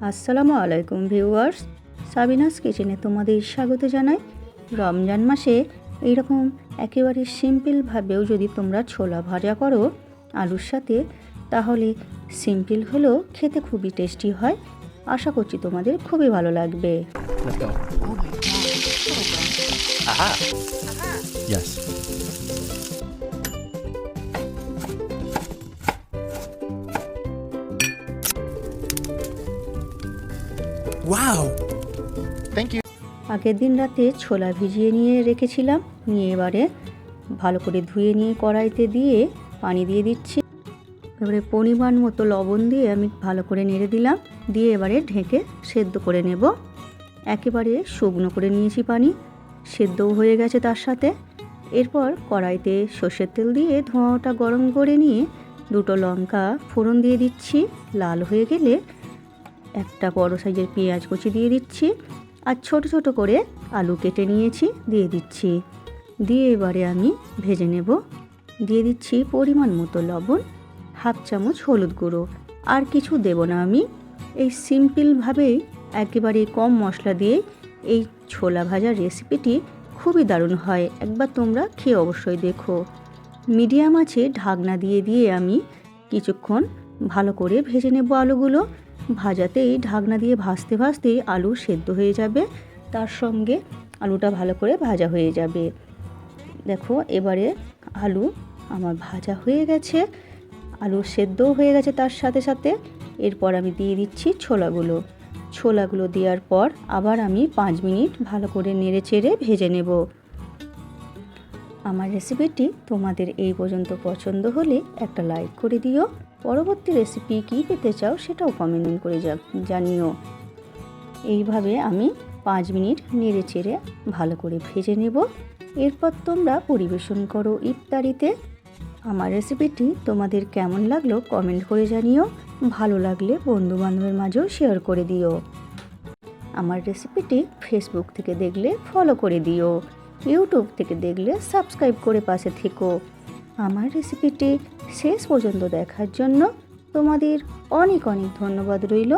আসসালামু আলাইকুম viewers, Sabinus কিচেনে তোমাদের স্বাগত জানাই। রমজান মাসে এইরকম একেবারে সিম্পলভাবেও যদি তোমরা ছোলা ভাজা করো আলুর সাথে, তাহলে সিম্পল হলেও খেতে খুবই টেস্টি হয়। আশা করছি তোমাদের খুবই ভালো লাগবে। Let's go. Oh my god. Aha. Yes. Wow. Thank you. আগের দিন রাতে ছোলা ভিজিয়ে নিয়ে রেখেছিলাম, এবারে ভালো করে ধুয়ে নিয়ে কড়াইতে দিয়ে পানি দিয়ে দিচ্ছি। এবারে পরিমাণ মতো লবণ দিয়ে আমি ভালো করে নেড়ে দিলাম, দিয়ে এবারে ঢেকে সেদ্ধ করে নেব। একেবারে শুকনো করে নিয়েছি পানি, সেদ্ধও হয়ে গেছে তার সাথে। এরপর কড়াইতে সর্ষের তেল দিয়ে ধোঁয়াটা গরম করে নিয়ে দুটো লঙ্কা ফোড়ন দিয়ে দিচ্ছি। লাল হয়ে গেলে একটা বড় সাইজের পেঁয়াজ কুচি দিয়ে দিচ্ছি, আর ছোট ছোট করে আলু কেটে নিয়েছি দিয়ে দিচ্ছি। দিয়ে এবারে আমি ভেজে নেব। দিয়ে দিচ্ছি পরিমাণ মতো লবণ, হাফ চামচ হলুদ গুঁড়ো, আর কিছু দেব না আমি। এই সিম্পলভাবেই একেবারে কম মশলা দিয়ে এই ছোলা ভাজার রেসিপিটি খুবই দারুণ হয়। একবার তোমরা খেয়ে অবশ্যই দেখো। মিডিয়াম আছে ঢাকনা দিয়ে দিয়ে আমি কিছুক্ষণ ভালো করে ভেজে নেব আলুগুলো। ভাজাতেই ঢাকনা দিয়ে ভাজতে ভাজতেই আলু সেদ্ধ হয়ে যাবে, তার সঙ্গে আলুটা ভালো করে ভাজা হয়ে যাবে। দেখো এবারে আলু আমার ভাজা হয়ে গেছে, আলু সেদ্ধও হয়ে গেছে তার সাথে সাথে। এরপর আমি দিয়ে দিচ্ছি ছোলাগুলো দেওয়ার পর আবার আমি 5 মিনিট ভালো করে নেড়ে চেড়ে ভেজে নেব। আমার রেসিপিটি তোমাদের এই পর্যন্ত পছন্দ হলে একটা লাইক করে দিও। পরবর্তী রেসিপি কী পেতে চাও সেটাও কমেন্ট করে জানিও। এইভাবে আমি 5 মিনিট নেড়ে চেড়ে ভালো করে ভেজে নেব। এরপর তোমরা পরিবেশন করো ইফতারিতে। আমার রেসিপিটি তোমাদের কেমন লাগলো কমেন্ট করে জানিও। ভালো লাগলে বন্ধুবান্ধবের মাঝেও শেয়ার করে দিও। আমার রেসিপিটি ফেসবুক থেকে দেখলে ফলো করে দিও, ইউটিউব থেকে দেখলে সাবস্ক্রাইব করে পাশে থেকো। আমার রেসিপিটি শেষ পর্যন্ত দেখার জন্য তোমাদের অনেক অনেক ধন্যবাদ রইল।